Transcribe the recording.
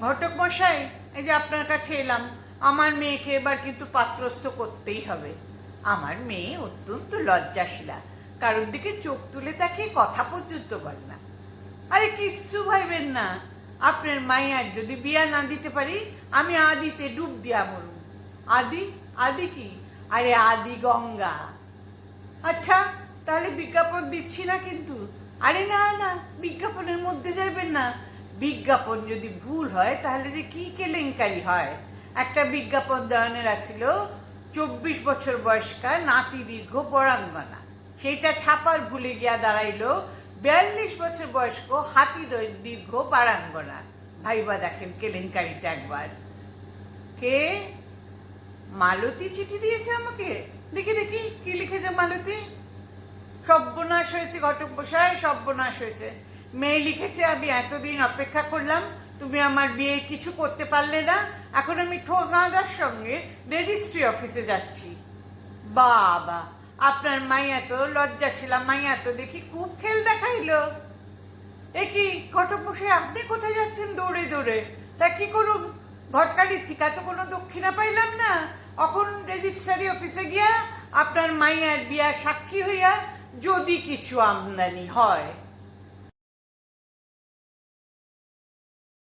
ঘটক মশাই, এই যে আপনার কাছে এলাম, আমার মেয়েকে এবার কিন্তু পাত্রস্থ করতেই হবে। আমার মেয়ে অত্যন্ত লজ্জাশীলা, কারোর দিকে চোখ তুলে তাকিয়ে কথা পর্যন্ত বলে না। আরে কিচ্ছু ভাইবেন না, আপনার মাইয়ার যদি বিয়া না দিতে পারি, আমি আদিতে ডুব দিয়া মরুম। আদি? আদি কি? আরে আদি গঙ্গা। আচ্ছা, তাহলে বিজ্ঞাপন দিচ্ছি না কিন্তু। আরে না না, বিজ্ঞাপনের মধ্যে যাইবেন না। বিজ্ঞাপন যদি ভুল হয় তাহলে যে কি কেলেঙ্কারি হয়। একটা বিজ্ঞাপন দেওয়ানের আসিল 24 বছর বয়স্কা নাতি দীর্ঘ বরাঙ্গনা, সেইটা ছাপার ভুলে গিয়া দাঁড়াইল 42 বছর বয়স্ক হাতি দীর্ঘ বারাঙ্গনা। ভাইবা দেখেন কেলেঙ্কারিটা একবার। কে? মালতী চিঠি দিয়েছে আমাকে। দেখি দেখি কি লিখেছে মালতী। সর্বনাশ হয়েছে ঘটক মশাই, সর্বনাশ হয়েছে। মেয়ে লিখেছে, আমি এতদিন অপেক্ষা করলাম, তুমি আমার বিয়ে কিছু করতে পারলে না, এখন আমি ঠোঙাদার সঙ্গে রেজিস্ট্রি অফিসে যাচ্ছি। বাবা, আপনার মাইয়া তো লজ্জাশীলা, মাইয়া তো দেখি খুব খেল দেখাইলো। এ কি ঘটক মশাই, আপনি কোথায় যাচ্ছেন দৌড়ে দৌড়ে? তা কি করুন, ঘটকালির থিকা তো কোনো দক্ষিণা পাইলাম না। এখন রেজিস্ট্রারি অফিসে গিয়া আপনার মাইয়ার বিয়া সাক্ষী হইয়া যদি কিছু আমদানি হয়